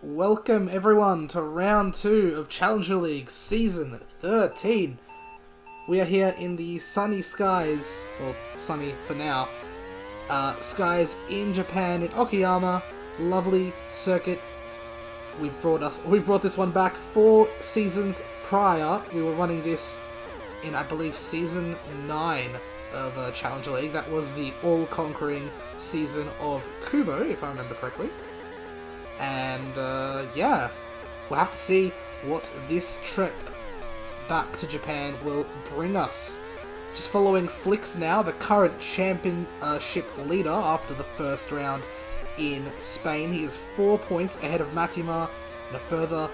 Welcome everyone to round 2 of Challenger League Season 13. We are here in the sunny skies, or sunny for now, skies in Japan, in Okayama. Lovely circuit. We've brought this one back 4 seasons prior. We were running this in, I believe, Season 9 of Challenger League. That was the all-conquering season of Kubo, if I remember correctly. And, yeah, we'll have to see what this trip back to Japan will bring us. Just following Flyx now, the current championship leader after the first round in Spain. He is 4 points ahead of Matima, and a further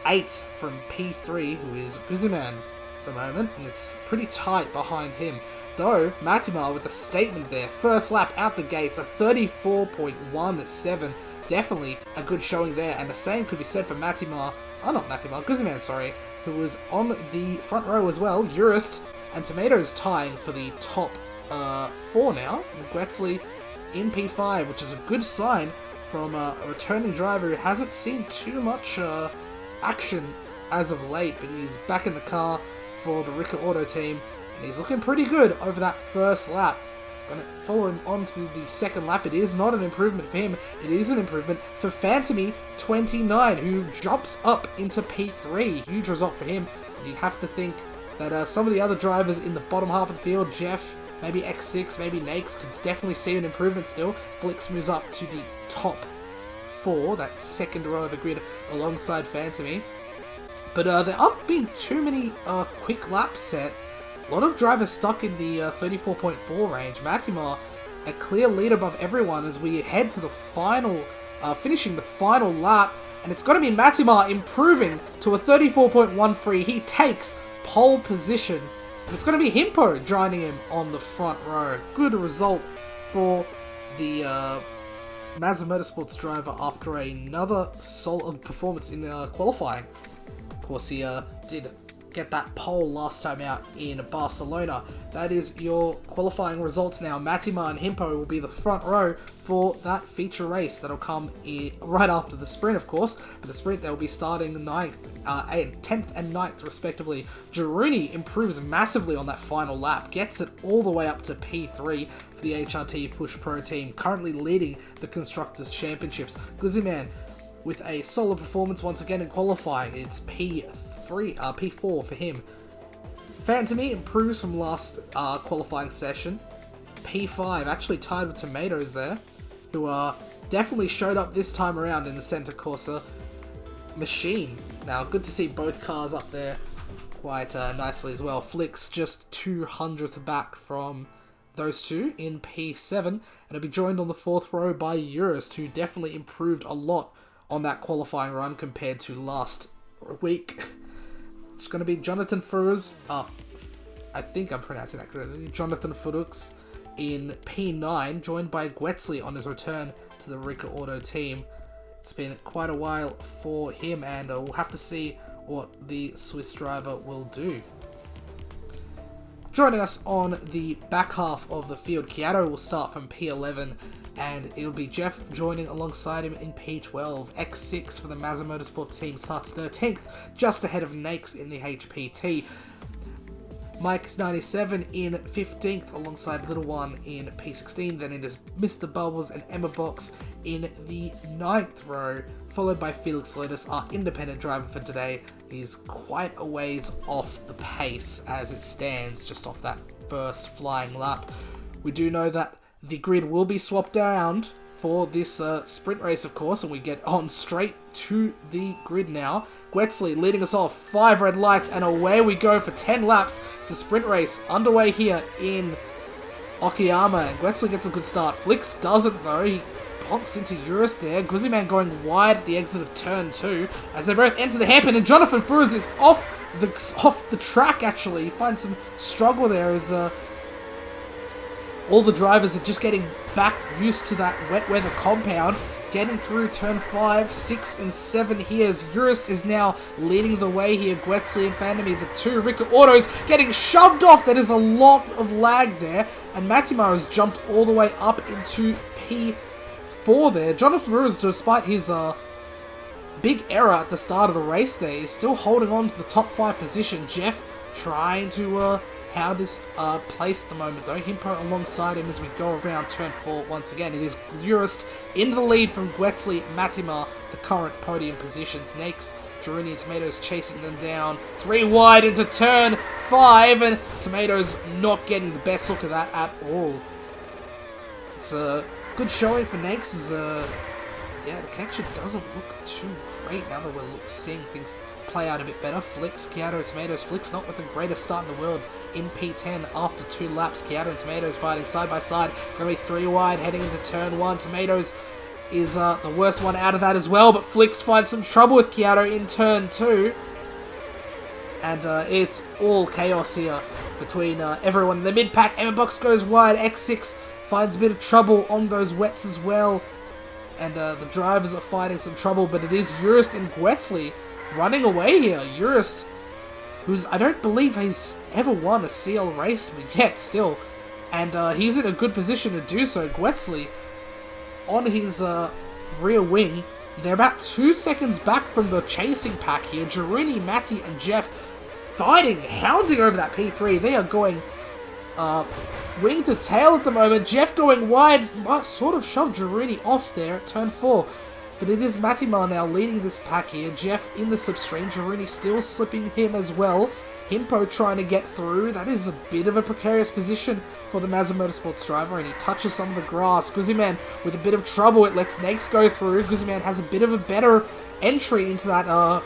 8 from P3, who is Guzman at the moment, and it's pretty tight behind him. Though, Matima with a statement there. First lap out the gates, a 34.17. Definitely a good showing there, and the same could be said for Guzman, sorry, who was on the front row as well. Urist and Tomatoes tying for the top 4 now. Guetzli in P5, which is a good sign from a returning driver who hasn't seen too much action as of late, but he's back in the car for the Rika Auto team, and he's looking pretty good over that first lap. Going to follow him on to the second lap. It is not an improvement for him. It is an improvement for Phantomy29, who jumps up into P3. Huge result for him. And you'd have to think that some of the other drivers in the bottom half of the field, Jeff, maybe X6, maybe Nakes, could definitely see an improvement still. Flyx moves up to the top 4, that second row of the grid alongside Phantomy. But there aren't being too many quick laps set. A lot of drivers stuck in the 34.4 range. Matima, a clear lead above everyone as we head to the final, finishing the final lap. And it's going to be Matima improving to a 34.13. He takes pole position. And it's going to be Himpo joining him on the front row. Good result for the Mazda Motorsports driver after another solid performance in qualifying. Of course, he did get that pole last time out in Barcelona. That is your qualifying results now. Matima and Himpo will be the front row for that feature race that'll come right after the sprint, of course. For the sprint, they'll be starting 10th and 9th respectively. Girouni improves massively on that final lap, gets it all the way up to P3 for the HRT Push Pro team, currently leading the Constructors' Championships. Guzman with a solid performance once again in qualifying. It's P4 for him. Phantomy improves from last qualifying session. P5, actually tied with Tomatoes there, who definitely showed up this time around in the Center Corsa machine. Now, good to see both cars up there quite nicely as well. Flyx just 200th back from those two in P7, and he'll be joined on the 4th row by Urist, who definitely improved a lot on that qualifying run compared to last week. It's going to be Jonathan Furuz, I think I'm pronouncing that correctly, Jonathan Furux in P9, joined by Guetzli on his return to the Rika Auto team. It's been quite a while for him, and we'll have to see what the Swiss driver will do. Joining us on the back half of the field, Kiato will start from P11, and it'll be Jeff joining alongside him in P12. X6 for the Mazda Motorsport team starts 13th, just ahead of Nakes in the HPT. Mike's 97 in 15th, alongside Little One in P16. Then it is Mr. Bubbles and Emma Box in the 9th row, followed by Felix Lotus, our independent driver for today. He's quite a ways off the pace as it stands, just off that first flying lap. We do know that the grid will be swapped around for this sprint race, of course, and we get on straight to the grid now. Guetzli leading us off, 5 red lights, and away we go for 10 laps. It's a sprint race underway here in Okayama, and Guetzli gets a good start. Flyx doesn't, though. He bonks into Urist there. Guzman going wide at the exit of turn 2 as they both enter the hairpin, and Jonathan Furuz is off the track, actually. He finds some struggle there as all the drivers are just getting back used to that wet weather compound. Getting through turn 5, 6, and 7 here as Urist is now leading the way here. Guetzli and Phantomy, the two Rika Autos, getting shoved off. That is a lot of lag there. And Matima has jumped all the way up into P4 there. Jonathan Furuz, despite his big error at the start of the race there. He's still holding on to the top 5 position. Jeff trying to hound his place at the moment though. Himpo alongside him as we go around turn 4 once again. It is Urist into the lead from Gwetzli, Matimar, the current podium positions. Nakes, Jaruni and Tomatoes chasing them down. 3 wide into turn 5, and Tomatoes not getting the best look of that at all. It's a good showing for Nakes. Yeah, the connection doesn't look too great now that we're seeing things play out a bit better. Flyx, Kiato, Tomatoes. Flyx not with the greatest start in the world in P10 after 2 laps. Kiato and Tomatoes fighting side by side. It's going to be 3 wide heading into turn 1. Tomatoes is the worst one out of that as well, but Flyx finds some trouble with Kiato in turn 2. And it's all chaos here between everyone in the mid-pack. Emma Box goes wide. X6 finds a bit of trouble on those wets as well. And the drivers are fighting some trouble, but it is Urist and Gwetzli running away here. Urist, who's, I don't believe he's ever won a CL race yet still, and he's in a good position to do so. Gwetzli on his rear wing. They're about 2 seconds back from the chasing pack here. Jaruni, Matty, and Jeff fighting, hounding over that P3. They are going wing to tail at the moment. Jeff going wide, sort of shoved Jaruni off there at turn 4. But it is Matimar now leading this pack here. Jeff in the slipstream. Jaruni still slipping him as well. Himpo trying to get through. That is a bit of a precarious position for the Mazda Motorsports driver, and he touches some of the grass. Guzman with a bit of trouble. It lets Nakes go through. Guzman has a bit of a better entry into that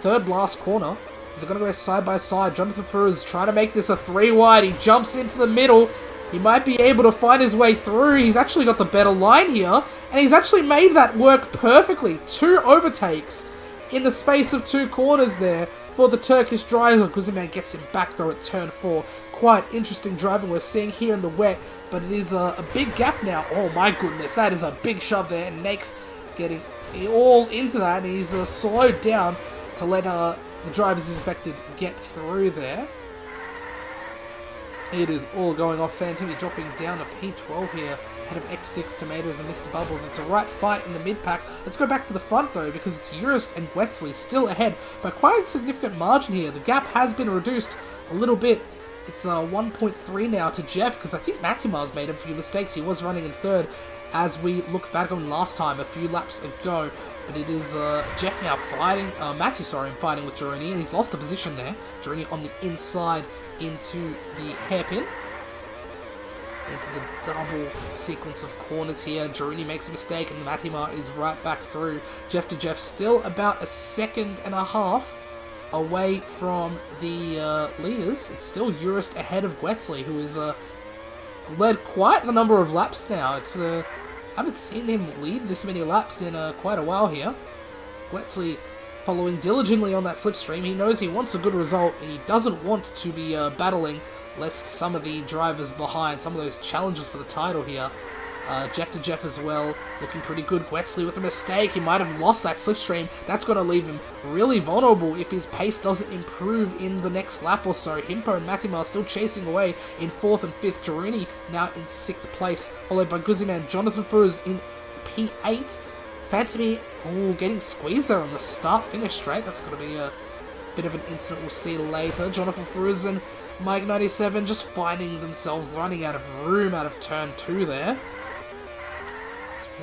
third last corner. They're going to go side by side. Jonathan Furuz trying to make this a 3 wide. He jumps into the middle. He might be able to find his way through. He's actually got the better line here. And he's actually made that work perfectly. 2 overtakes in the space of 2 corners there for the Turkish driver. Guzman gets him back though at turn 4. Quite interesting driving we're seeing here in the wet. But it is a big gap now. Oh my goodness. That is a big shove there. And Nakes getting all into that. And he's slowed down to let the drivers he's affected get through there. It is all going off. Phantom dropping down to P12 here, ahead of X6, Tomatoes, and Mr. Bubbles. It's a right fight in the mid-pack. Let's go back to the front, though, because it's Urist and Gwetzli still ahead by quite a significant margin here. The gap has been reduced a little bit. It's 1.3 now to Jeff, because I think Matimar's made a few mistakes. He was running in third as we looked back on last time, a few laps ago. But it is Jeff now fighting, fighting with Jaruni, and he's lost the position there. Jaruni on the inside into the hairpin. Into the double sequence of corners here. Jaruni makes a mistake, and Matimar is right back through. Jeff to Jeff, still about 1.5 seconds away from the leaders. It's still Urist ahead of Gwetzli, who is led quite a number of laps now. It's I haven't seen him lead this many laps in quite a while here. Gwetzli following diligently on that slipstream. He knows he wants a good result, and he doesn't want to be battling lest some of the drivers behind, some of those challenges for the title here. Jeff to Jeff as well, looking pretty good. Gwetzli with a mistake. He might have lost that slipstream. That's going to leave him really vulnerable if his pace doesn't improve in the next lap or so. Himpo and Matimar still chasing away in 4th and 5th. Jaruni now in 6th place, followed by Guzman. Jonathan Furuz in P8. Phantomy, getting squeezed there on the start-finish straight. That's going to be a bit of an incident we'll see later. Jonathan Furuz and Mike 97 just finding themselves running out of room out of turn 2 there.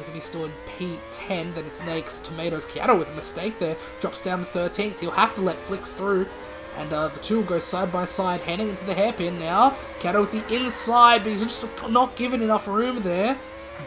To be still in P10, then it's Nakes, Tomatoes, Kiato with a mistake there, drops down to 13th. He'll have to let Flyx through, and the two will go side by side, heading into the hairpin now. Kiato with the inside, but he's just not given enough room there.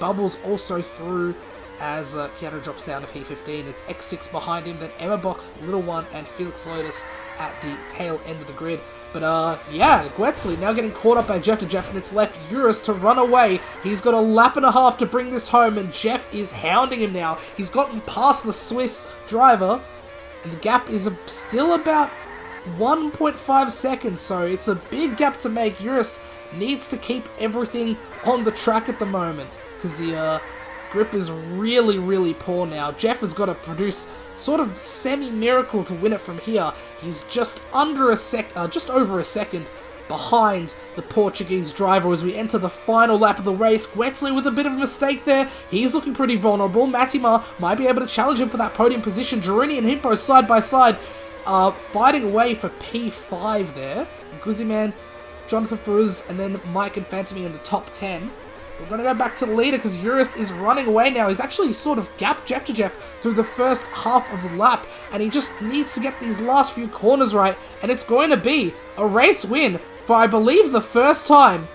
Bubbles also through as Kiato drops down to P15. It's X6 behind him, then Emma Box, Little One, and Felix Lotus at the tail end of the grid. But, yeah, Gwetzli now getting caught up by Jeff to Jeff, and it's left Urist to run away. He's got 1.5 laps to bring this home, and Jeff is hounding him now. He's gotten past the Swiss driver, and the gap is still about 1.5 seconds, so it's a big gap to make. Urist needs to keep everything on the track at the moment, because the grip is really, really poor now. Jeff has got to produce sort of semi-miracle to win it from here. He's just under just over a second behind the Portuguese driver as we enter the final lap of the race. Gwetsley with a bit of a mistake there. He's looking pretty vulnerable. Matimar might be able to challenge him for that podium position. Girouni and Himpo side by side fighting away for P5 there. Guzman, Jonathan Ferruz, and then Mike and Fantamy in the top 10. We're going to go back to the leader because Urist is running away now. He's actually sort of gapped Jeff through the first half of the lap, and he just needs to get these last few corners right, and it's going to be a race win for, I believe, the first time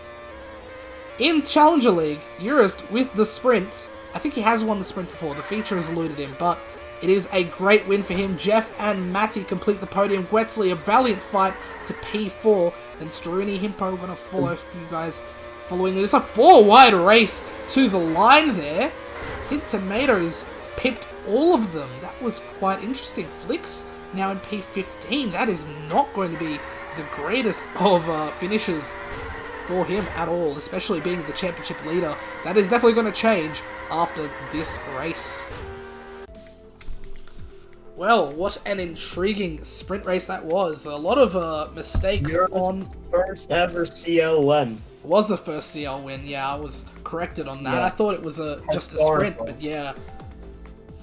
in Challenger League. Urist with the sprint. I think he has won the sprint before. The feature has eluded him, but it is a great win for him. Jeff and Matty complete the podium. Gwetsley, a valiant fight to P4. Then Struni, Himpo going to follow you guys following this. A 4-wide race to the line there. I think Tomatoes pipped all of them. That was quite interesting. Flyx now in P15. That is not going to be the greatest of finishes for him at all, especially being the championship leader. That is definitely going to change after this race. Well, what an intriguing sprint race that was. A lot of mistakes on... first ever CL win. Was the first CL win, yeah, I was corrected on that. Yeah. I thought it was just a sprint, but yeah.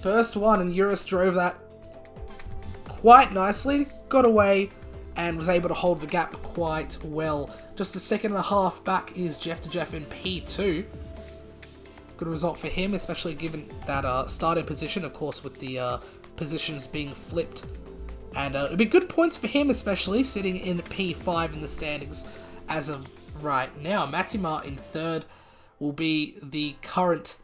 First one, and Urus drove that quite nicely, got away, and was able to hold the gap quite well. Just a second and a half back is Jeff in P2. Good result for him, especially given that starting position, of course, with the positions being flipped. And it'd be good points for him, especially sitting in P5 in the standings as of right now. Matimar in third will be the current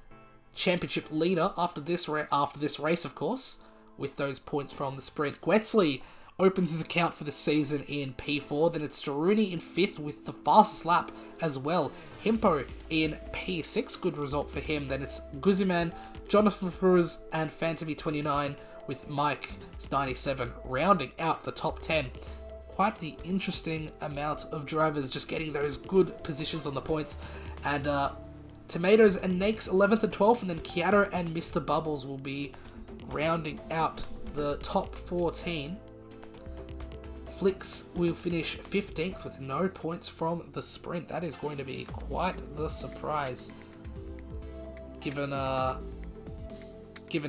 championship leader after this race, of course, with those points from the sprint. Gwetsley opens his account for the season in P4. Then it's Girouni in 5th with the fastest lap as well. Himpo in P6, good result for him. Then it's Guzman, Jonathan Fruz, and Fantamy 29 with Mike's 97 rounding out the top 10. Quite the interesting amount of drivers just getting those good positions on the points. And Tomatoes and Nakes 11th and 12th, and then Kiato and Mr. Bubbles will be rounding out the top 14. Flyx will finish 15th with no points from the sprint. That is going to be quite the surprise, given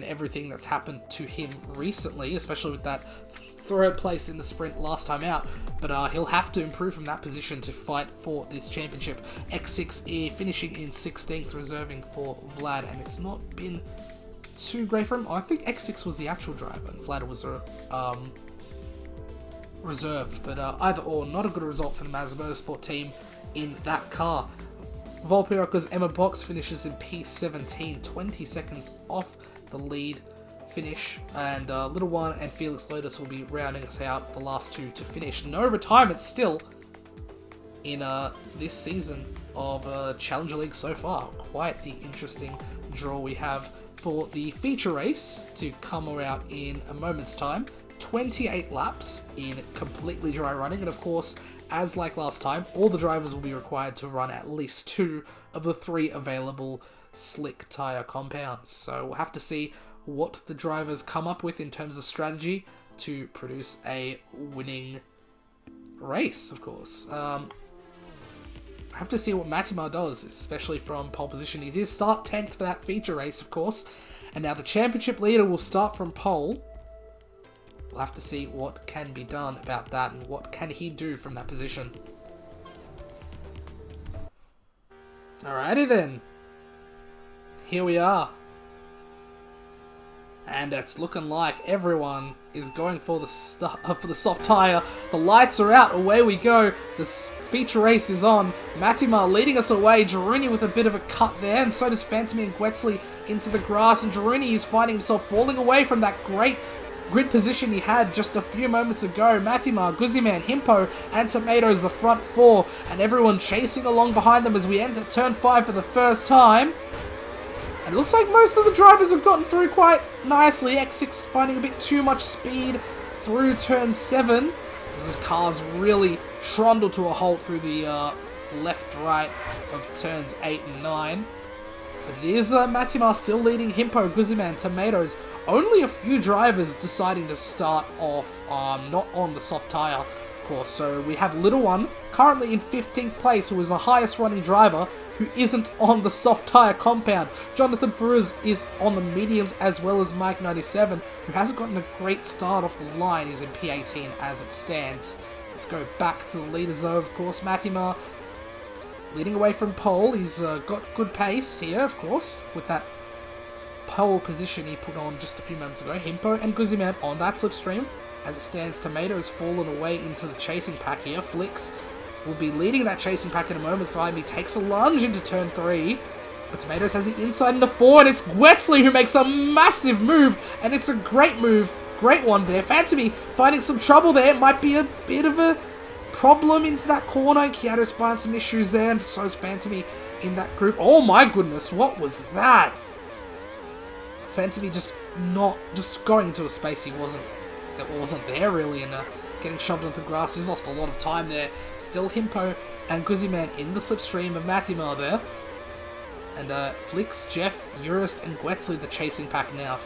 everything that's happened to him recently, especially with that third place in the sprint last time out. But he'll have to improve from that position to fight for this championship. X6 finishing in 16th, reserving for Vlad, and it's not been too great for him. I think X6 was the actual driver and Vlad was reserved, but either or, not a good result for the Mazda Motorsport team in that car. Volpioca's Emma Box finishes in P17, 20 seconds off the lead finish, and Little One and Felix Lotus will be rounding us out, the last two to finish. No retirement still in this season of Challenger League so far. Quite the interesting draw we have for the feature race to come out in a moment's time. 28 laps in completely dry running, and of course, as like last time, all the drivers will be required to run at least 2 of the 3 available slick tyre compounds. So we'll have to see what the drivers come up with in terms of strategy to produce a winning race, of course. I have to see what Matimar does, especially from pole position. He did start 10th for that feature race, of course, and now the championship leader will start from pole. We'll have to see what can be done about that and what can he do from that position. Alrighty then. Here we are. And it's looking like everyone is going for the soft tyre. The lights are out, away we go. This feature race is on. Matimar leading us away. Girouni with a bit of a cut there, and so does Fantamy and Gwetsley into the grass. And Girouni is finding himself falling away from that great grid position he had just a few moments ago. Matimar, Guzman, Himpo, and Tomatoes, the front 4, and everyone chasing along behind them as we enter turn 5 for the first time. And it looks like most of the drivers have gotten through quite nicely. X6 finding a bit too much speed through turn 7, as the cars really trundle to a halt through the left-right of turns 8 and 9. But it is Matimar still leading Himpo, Guzman, Tomatoes. Only a few drivers deciding to start off not on the soft tyre. Of course. So we have Little One, currently in 15th place, who is the highest running driver, who isn't on the soft tyre compound. Jonathan Ferruz is on the mediums, as well as Mike97, who hasn't gotten a great start off the line. He's in P18 as it stands. Let's go back to the leaders though, of course. Matima leading away from pole. He's got good pace here, of course, with that pole position he put on just a few moments ago. Himpo and Guzman on that slipstream. As it stands, Tomato's fallen away into the chasing pack here. Flyx will be leading that chasing pack in a moment's time. He takes a lunge into turn 3. But Tomatoes has the inside into 4, and it's Gwetsley who makes a massive move. And it's a great move. Great one there. Fantomy finding some trouble there. It might be a bit of a problem into that corner. Kiato's finding some issues there, and so is Fantomy in that group. Oh my goodness, what was that? Fantomy just going into a space that wasn't there really, and getting shoved onto grass. He's lost a lot of time there. Still Himpo and Guzman in the slipstream of Matima there. And Flyx, Jeff, Urist, and Gwetsley the chasing pack now.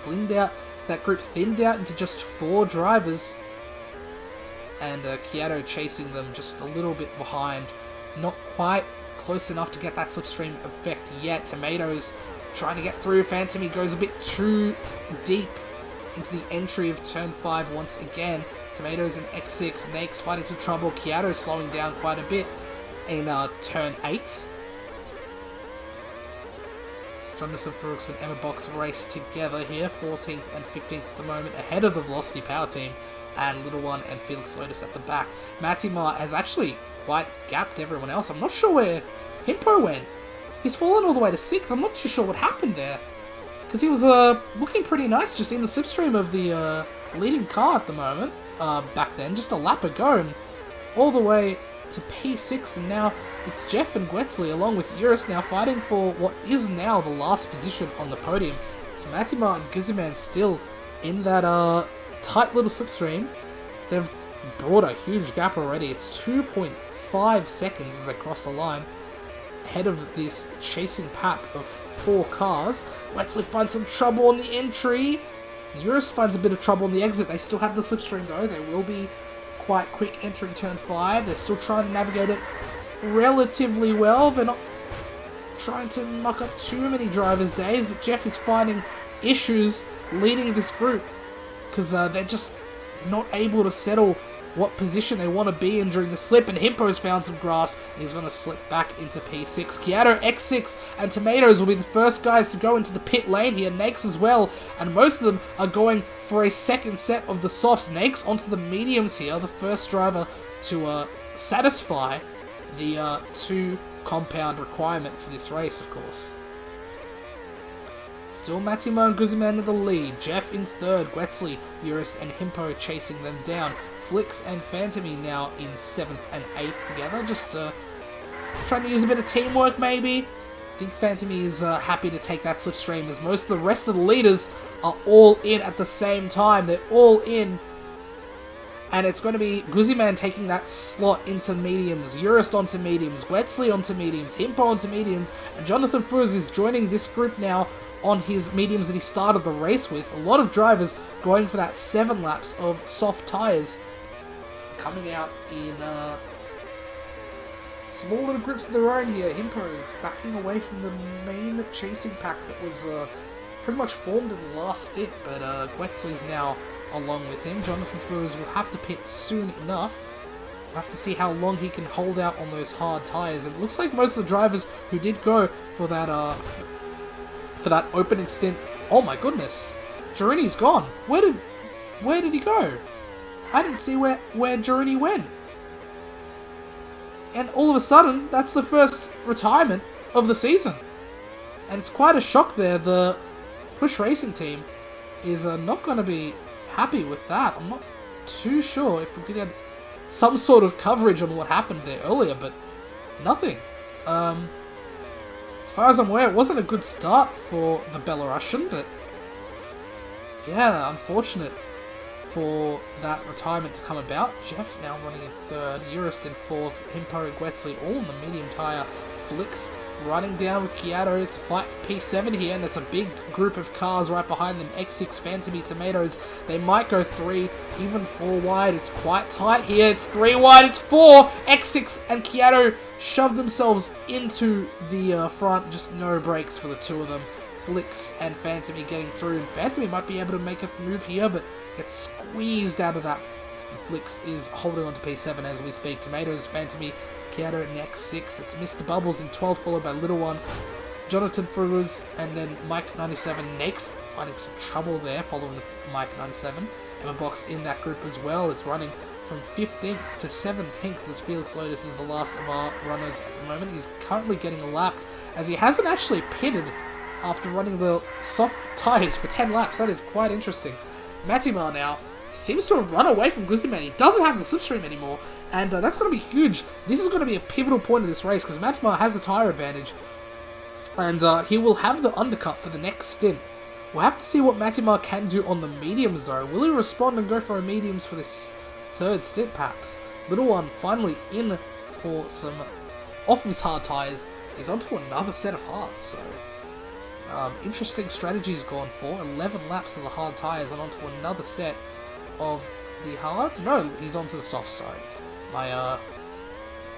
That group thinned out into just 4 drivers. And Kiato chasing them just a little bit behind. Not quite close enough to get that slipstream effect yet. Tomatoes trying to get through. Fantomy goes a bit too deep into the entry of turn 5 once again. Tomatoes and X6. Nakes fighting some trouble. Kiato slowing down quite a bit in turn 8. Jonathan Brooks and Emma Box race together here. 14th and 15th at the moment, ahead of the Velocity Power Team. And Little One and Felix Lotus at the back. Matima has actually quite gapped everyone else. I'm not sure where Himpo went. He's fallen all the way to 6th. I'm not too sure what happened there. Because he was looking pretty nice just in the slipstream of the leading car at the moment. Back then, just a lap ago. And all the way to P6. And now it's Jeff and Gwetsley along with Urus now fighting for what is now the last position on the podium. It's Matima and Guzman still in that tight little slipstream. They've brought a huge gap already. It's 2.5 seconds as they cross the line. Ahead of this chasing pack of 4 cars. Gwetsley finds some trouble on the entry. Urus finds a bit of trouble on the exit. They still have the slipstream though. They will be quite quick entering turn 5. They're still trying to navigate it relatively well. They're not trying to muck up too many drivers' days, but Jeff is finding issues leading this group because they're just not able to settle what position they want to be in during the slip, and Himpo's found some grass. He's going to slip back into P6. Kiato, X6, and Tomatoes will be the first guys to go into the pit lane here. Nakes as well, and most of them are going for a second set of the softs. Nakes onto the mediums here, the first driver to satisfy the 2 compound requirement for this race, of course. Still Matimo and Guzman in the lead. Jeff in 3rd. Gwetsley, Urus, and Himpo chasing them down. Flyx and Fantomy now in 7th and 8th together. Just trying to use a bit of teamwork, maybe. I think Fantomy is happy to take that slipstream as most of the rest of the leaders are all in at the same time. They're all in. And it's going to be Guzman taking that slot into mediums, Urist onto mediums, Gwetsley onto mediums, Himpo onto mediums, and Jonathan Furz is joining this group now on his mediums that he started the race with. A lot of drivers going for that 7 laps of soft tyres. Coming out in small little groups of their own here. Himpo backing away from the main chasing pack that was pretty much formed in the last stint, but Gwetsley's now along with him. Jonathan Furz will have to pit soon enough. We'll have to see how long he can hold out on those hard tyres. And it looks like most of the drivers who did go for that opening stint. Oh my goodness, Jarini's gone. Where did he go? I didn't see where Jarini went. And all of a sudden, that's the first retirement of the season. And it's quite a shock there. The Push Racing team is not going to be happy with that. I'm not too sure if we could get some sort of coverage on what happened there earlier, but nothing. As far as I'm aware, it wasn't a good start for the Belarusian, but yeah, unfortunate for that retirement to come about. Jeff now running in 3rd, Urist in 4th, Himpo and Gwetsley all in the medium tyre. Flyx running down with Kyoto. It's a fight for P7 here, and that's a big group of cars right behind them. X6, Phantom, Tomatoes. They might go 3, even 4 wide. It's quite tight here. It's 3 wide, it's 4. X6 and Kyoto shove themselves into the front. Just no brakes for the two of them. Flyx and Phantom getting through, and Phantom might be able to make a move here, but gets squeezed out of that. Flyx is holding on to P7 as we speak. Tomatoes, Phantom, Kyoto next 6. It's Mr. Bubbles in 12th, followed by Little One, Jonathan Fruers, and then Mike97 next, finding some trouble there, following with Mike97. Emma Box in that group as well. It's running from 15th to 17th as Felix Lotus is the last of our runners at the moment. He's currently getting lapped as he hasn't actually pitted after running the soft tyres for 10 laps. That is quite interesting. Matimar now seems to have run away from Guzman. He doesn't have the slipstream anymore, and that's going to be huge. This is going to be a pivotal point of this race because Matimar has the tyre advantage, and he will have the undercut for the next stint. We'll have to see what Matimar can do on the mediums though. Will he respond and go for a mediums for this third stint perhaps? Little One finally in for some off his hard tyres. He's onto another set of hards, so interesting strategy he's gone for. 11 laps of the hard tyres and onto another set of the hards. No, he's onto the soft, sorry. My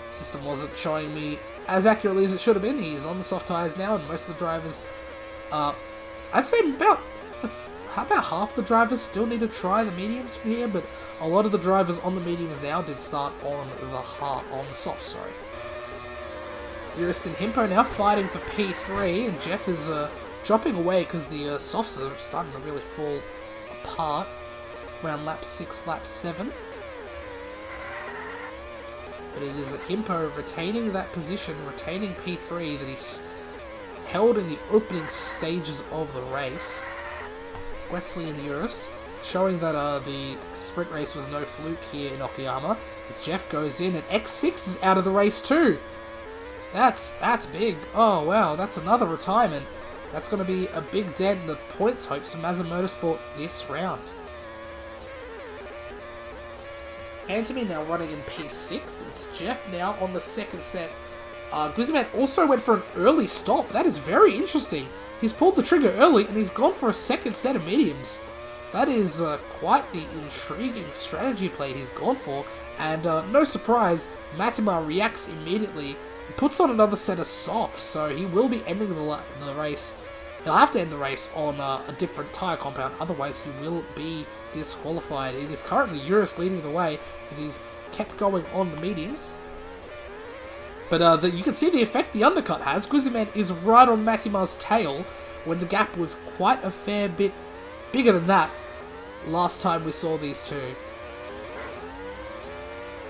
system wasn't showing me as accurately as it should have been. He's on the soft tyres now, and most of the drivers, I'd say about half the drivers still need to try the mediums from here, but a lot of the drivers on the mediums now did start on the soft, sorry. Urist and Himpo now fighting for P3, and Jeff is dropping away because the softs are starting to really fall apart around lap 6, lap 7. But it is Himpo retaining that position, retaining P3 that he's held in the opening stages of the race. Wetzley and Urist showing that the sprint race was no fluke here in Okayama, as Jeff goes in and X6 is out of the race too. That's big. Oh wow, that's another retirement. That's going to be a big dent in the points hopes for Mazda Motorsport this round. Phantom now running in P6. It's Jeff now on the second set. Guzman also went for an early stop. That is very interesting. He's pulled the trigger early and he's gone for a second set of mediums. That is quite the intriguing strategy play he's gone for. And no surprise, Matimar reacts immediately and puts on another set of softs. So he will be ending the race. He'll have to end the race on a different tyre compound. Otherwise, he will be disqualified. It is currently Urus leading the way as he's kept going on the mediums. But you can see the effect the undercut has. Guzman is right on Matimar's tail when the gap was quite a fair bit bigger than that last time we saw these two.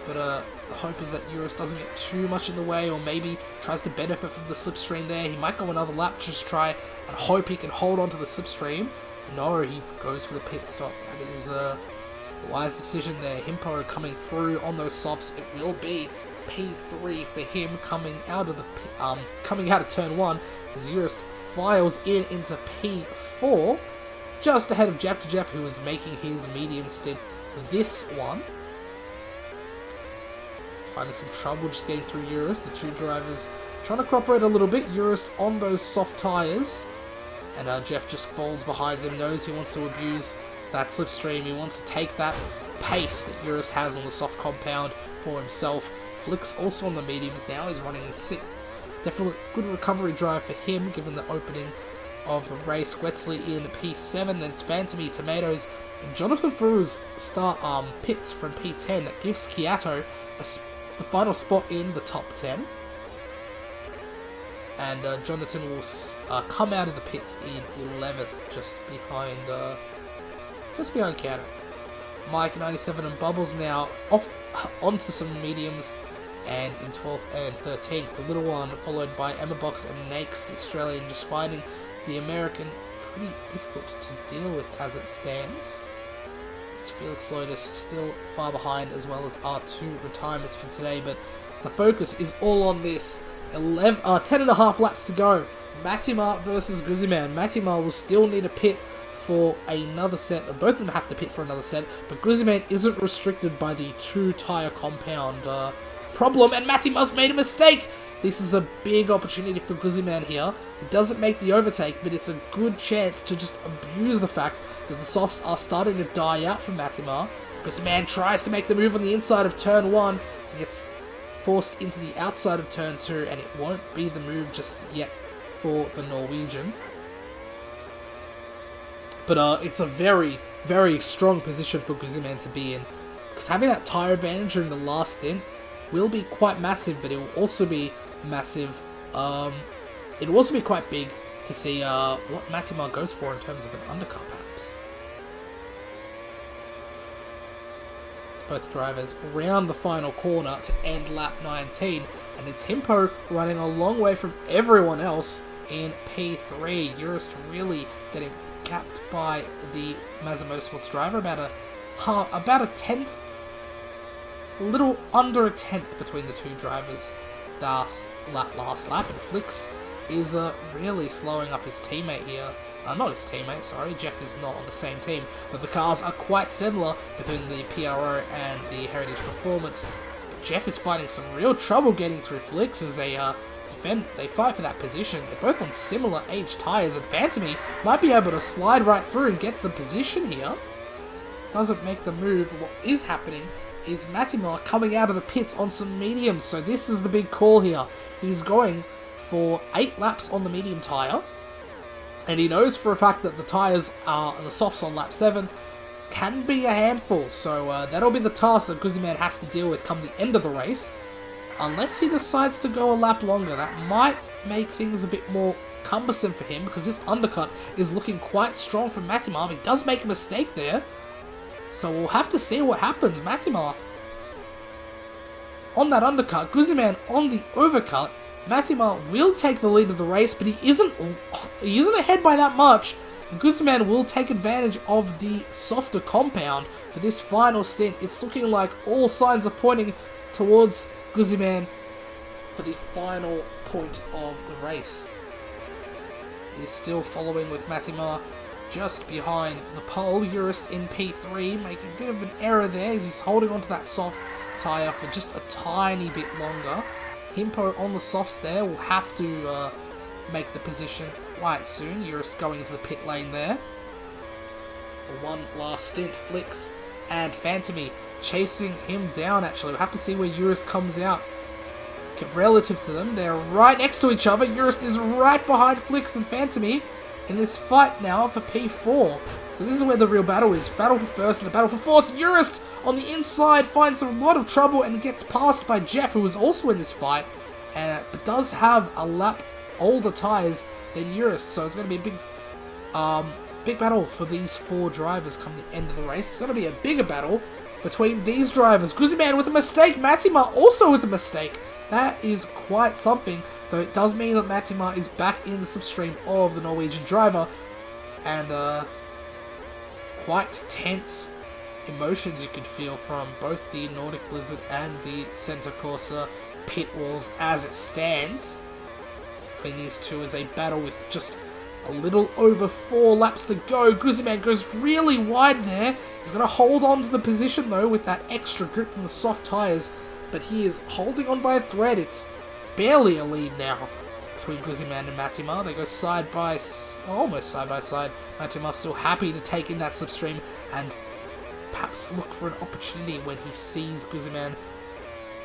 But the hope is that Urus doesn't get too much in the way, or maybe tries to benefit from the slipstream there. He might go another lap just to try and hope he can hold on to the slipstream. No, he goes for the pit stop. That is a wise decision there. Himpo coming through on those softs. It will be P3 for him coming out of turn 1 as Urus files in into P4, just ahead of Jeff to Jeff, who is making his medium stint this one. Finding some trouble just getting through Urus. The two drivers trying to cooperate a little bit. Urus on those soft tyres. And Jeff just falls behind him, knows he wants to abuse that slipstream. He wants to take that pace that Urus has on the soft compound for himself. Flyx also on the mediums now. He's running in 6th. Definitely good recovery drive for him given the opening of the race. Wetzley in P7. Then it's Phantom, Tomatoes, and Jonathan Fru's start pits from P10. That gives Kyoto the final spot in the top 10. And Jonathan will come out of the pits in 11th, just behind Kyoto. Mike97 and Bubbles now off onto some mediums, and in 12th and 13th, the Little One, followed by Emma Box and Nakes, the Australian, just finding the American pretty difficult to deal with as it stands. It's Felix Lotus still far behind, as well as our 2 retirements for today, but the focus is all on this. 10.5 laps to go. Matimar versus Guzman. Matimar will still need a pit for another set. Both of them have to pit for another set, but Guzman isn't restricted by the 2 tyre compound problem, and Matimar's made a mistake. This is a big opportunity for Guzman here. It doesn't make the overtake, but it's a good chance to just abuse the fact that the softs are starting to die out for Matimar. Guzman tries to make the move on the inside of turn 1. He gets forced into the outside of turn 2, and it won't be the move just yet for the Norwegian. But it's a very, very strong position for Guzman to be in, because having that tyre advantage during the last stint will be quite massive, but it will also be massive. It will also be quite big to see what Matimar goes for in terms of an undercut, perhaps. As both drivers round the final corner to end lap 19, and it's Himpo running a long way from everyone else in P3. Jurist really getting capped by the Mazda Motorsports driver, about a tenth, a little under a tenth between the two drivers last lap, and Flyx is really slowing up his teammate here. Not his teammate, sorry, Jeff is not on the same team, but the cars are quite similar between the PRO and the Heritage Performance. But Jeff is finding some real trouble getting through Flyx as they they fight for that position. They're both on similar aged tyres, and Phantomy might be able to slide right through and get the position here. Doesn't make the move. What is happening is Matimar coming out of the pits on some mediums, so this is the big call here. He's going for 8 laps on the medium tyre, and he knows for a fact that the tyres are the softs on lap 7 can be a handful, so that'll be the task that Guzman has to deal with come the end of the race. Unless he decides to go a lap longer, that might make things a bit more cumbersome for him, because this undercut is looking quite strong from Matimar. He does make a mistake there, so we'll have to see what happens. Matimar on that undercut, Guzman on the overcut. Matimar will take the lead of the race, but he isn't ahead by that much. And Guzman will take advantage of the softer compound for this final stint. It's looking like all signs are pointing towards Guzman for the final point of the race. He's still following with Matimar just behind the pole. Jurist in P3, making a bit of an error there as he's holding onto that soft tyre for just a tiny bit longer. Himpo on the softs there will have to make the position quite soon. Jurist going into the pit lane there for one last stint. Flyx and Phantomy chasing him down, actually. We'll have to see where Jurist comes out. Relative to them, they're right next to each other. Jurist is right behind Flyx and Phantomy in this fight now for P4. So this is where the real battle is. Battle for first and the battle for fourth. Jurist on the inside finds a lot of trouble and gets passed by Jeff, who is also in this fight, but does have a lap older tyres than Jurist. So it's going to be a big battle for these 4 drivers come the end of the race. It's going to be a bigger battle between these drivers. Guzman with a mistake. Matimar also with a mistake. That is quite something, though it does mean that Matimar is back in the slipstream of the Norwegian driver, and quite tense emotions you could feel from both the Nordic Blizzard and the Center Corsa pit walls as it stands between these two as they battle with just a little over 4 laps to go. Guzman goes really wide there. He's going to hold on to the position though with that extra grip from the soft tyres, but he is holding on by a thread. It's barely a lead now between Guzman and Matimar. They go almost side by side. Matimar still happy to take in that slipstream and perhaps look for an opportunity when he sees Guzman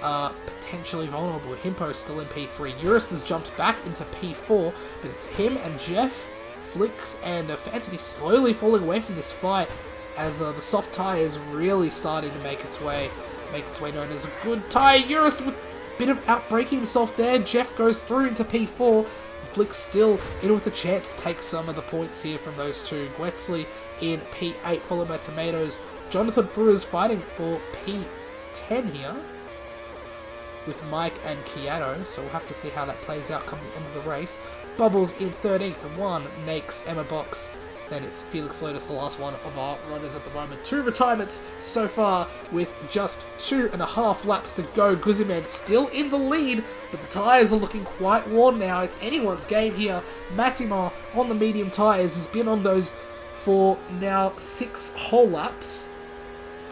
potentially vulnerable. Himpo still in P3. Jurist has jumped back into P4, but it's him and Jeff, Flyx, and Phantomy slowly falling away from this fight as the soft tyre is really starting to make its way known as a good tyre. Jurist with a bit of outbraking himself there. Jeff goes through into P4. Flyx still in with a chance to take some of the points here from those two. Gwetsley in P8, followed by Tomatoes. Jonathan Brewers fighting for P10 here with Mike and Keanu, so we'll have to see how that plays out come the end of the race. Bubbles in 13th, 1, Nakes, Emma Box, then it's Felix Lotus, the last one of our runners at the moment. 2 retirements so far with just 2.5 laps to go. Guzman still in the lead, but the tyres are looking quite worn now. It's anyone's game here. Matimar on the medium tyres has been on those for now 6 whole laps.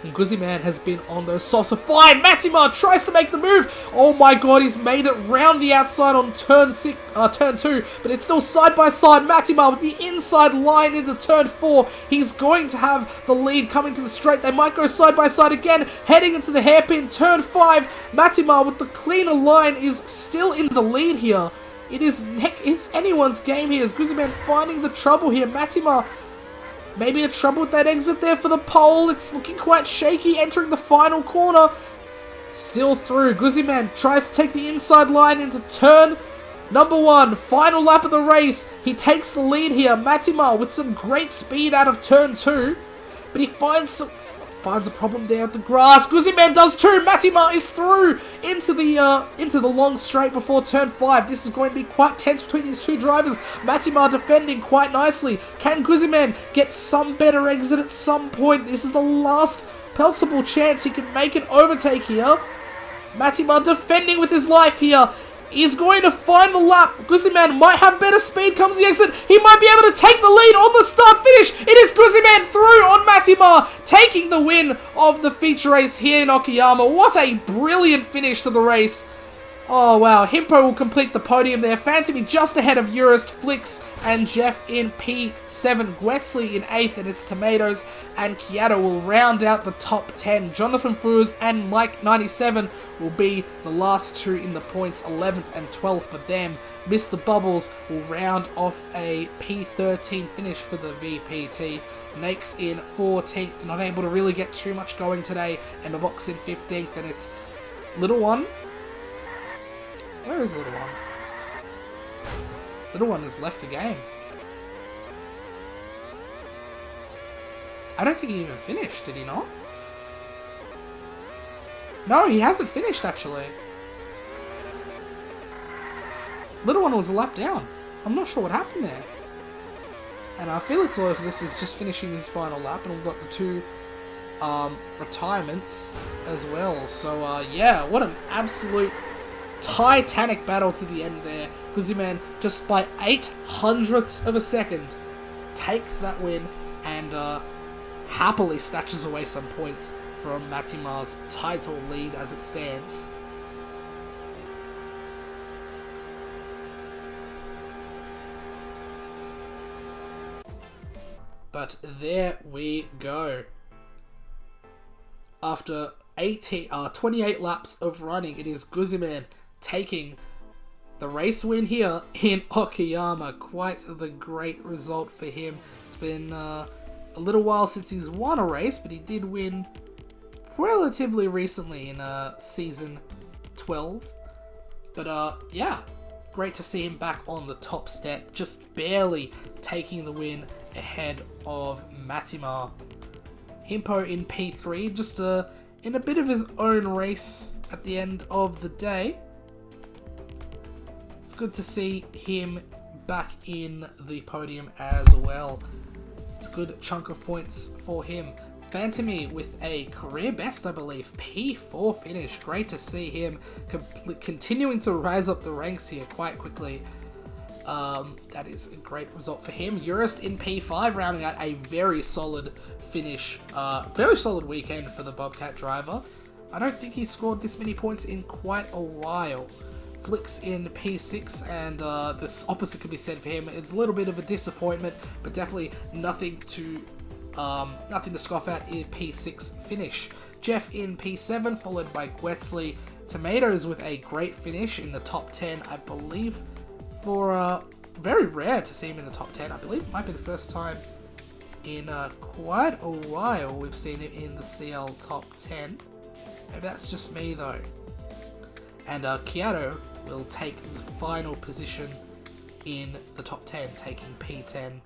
And Guzman has been on those softs. So fine, Matimar tries to make the move. Oh my god, he's made it round the outside on turn 2, but it's still side by side. Matimar with the inside line into turn 4. He's going to have the lead coming to the straight. They might go side by side again, heading into the hairpin. Turn 5, Matimar with the cleaner line is still in the lead here. It's anyone's game here. Is Guzman finding the trouble here? Matimar maybe a trouble with that exit there for the pole. It's looking quite shaky entering the final corner. Still through. Guzman tries to take the inside line into turn number 1. Final lap of the race. He takes the lead here. Matimar with some great speed out of turn 2. But he finds a problem there at the grass. Guzman does too. Matimar is through into the long straight before turn 5. This is going to be quite tense between these two drivers. Matimar defending quite nicely. Can Guzman get some better exit at some point? This is the last possible chance he can make an overtake here. Matimar defending with his life here. He's going to find the lap. Guzman might have better speed. Comes the exit. He might be able to take the lead on the start finish. It is Guzman through on Matimar, taking the win of the feature race here in Okayama. What a brilliant finish to the race. Oh wow, Himpo will complete the podium there. Phantomy just ahead of Urist, Flyx, and Jeff in P7. Gwetsley in 8th, and it's Tomatoes and Kiato will round out the top 10. Jonathan Furs and Mike97 will be the last two in the points, 11th and 12th for them. Mr. Bubbles will round off a P13 finish for the VPT. Nakes in 14th, not able to really get too much going today. Emma Box in 15th, and it's Little One. Where is Little One? Little One has left the game. I don't think he even finished, did he not? No, he hasn't finished, actually. Little One was a lap down. I'm not sure what happened there. And Felix Locus is just finishing his final lap, and we've got the two retirements as well. So, yeah, what an absolute titanic battle to the end there. Guzman, just by 0.08 of a second, takes that win and happily snatches away some points from Matimar's title lead as it stands. But there we go. After 28 laps of running, it is Guzman taking the race win here in Okayama. Quite the great result for him. It's been a little while since he's won a race, but he did win relatively recently in season 12. But yeah, great to see him back on the top step, just barely taking the win ahead of Matimar. Himpo in P3, just in a bit of his own race at the end of the day. It's good to see him back in the podium as well. It's a good chunk of points for him. Phantomy with a career best, I believe, P4 finish. Great to see him continuing to rise up the ranks here quite quickly. That is a great result for him. Urist in P5, rounding out a very solid finish. Very solid weekend for the Bobcat driver. I don't think he scored this many points in quite a while. Flyx in P6, and the opposite could be said for him. It's a little bit of a disappointment, but definitely nothing to scoff at in P6 finish. Jeff in P7, followed by Gwetsley. Tomatoes with a great finish in the top 10, I believe. For very rare to see him in the top 10. I believe it might be the first time in quite a while we've seen him in the CL top 10. Maybe that's just me though. And Kiato will take the final position in the top 10, taking P10.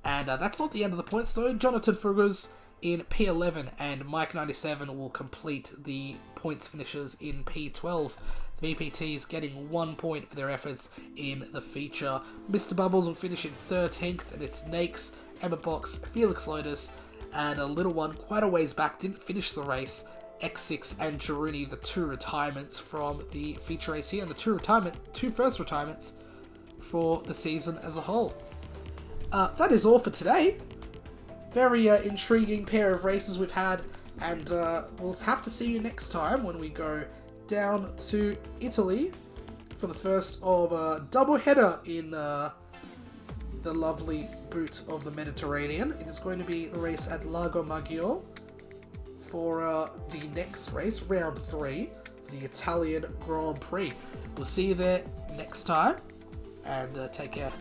And that's not the end of the points though. Jonathan Frugers in P11 and Mike97 will complete the points finishers in P12. The VPTs getting 1 point for their efforts in the feature. Mr. Bubbles will finish in 13th, and it's Nakes, Emma Box, Felix Lotus, and a Little One quite a ways back, didn't finish the race. X6 and Jaruni, the two retirements from the feature race here, and the two first retirements for the season as a whole. That is all for today. Very intriguing pair of races we've had And we'll have to see you next time when we go down to Italy for the first of a double header in the lovely boot of the Mediterranean. It is going to be the race at Lago Maggiore for the next race, round 3, for the Italian Grand Prix. We'll see you there next time, and take care.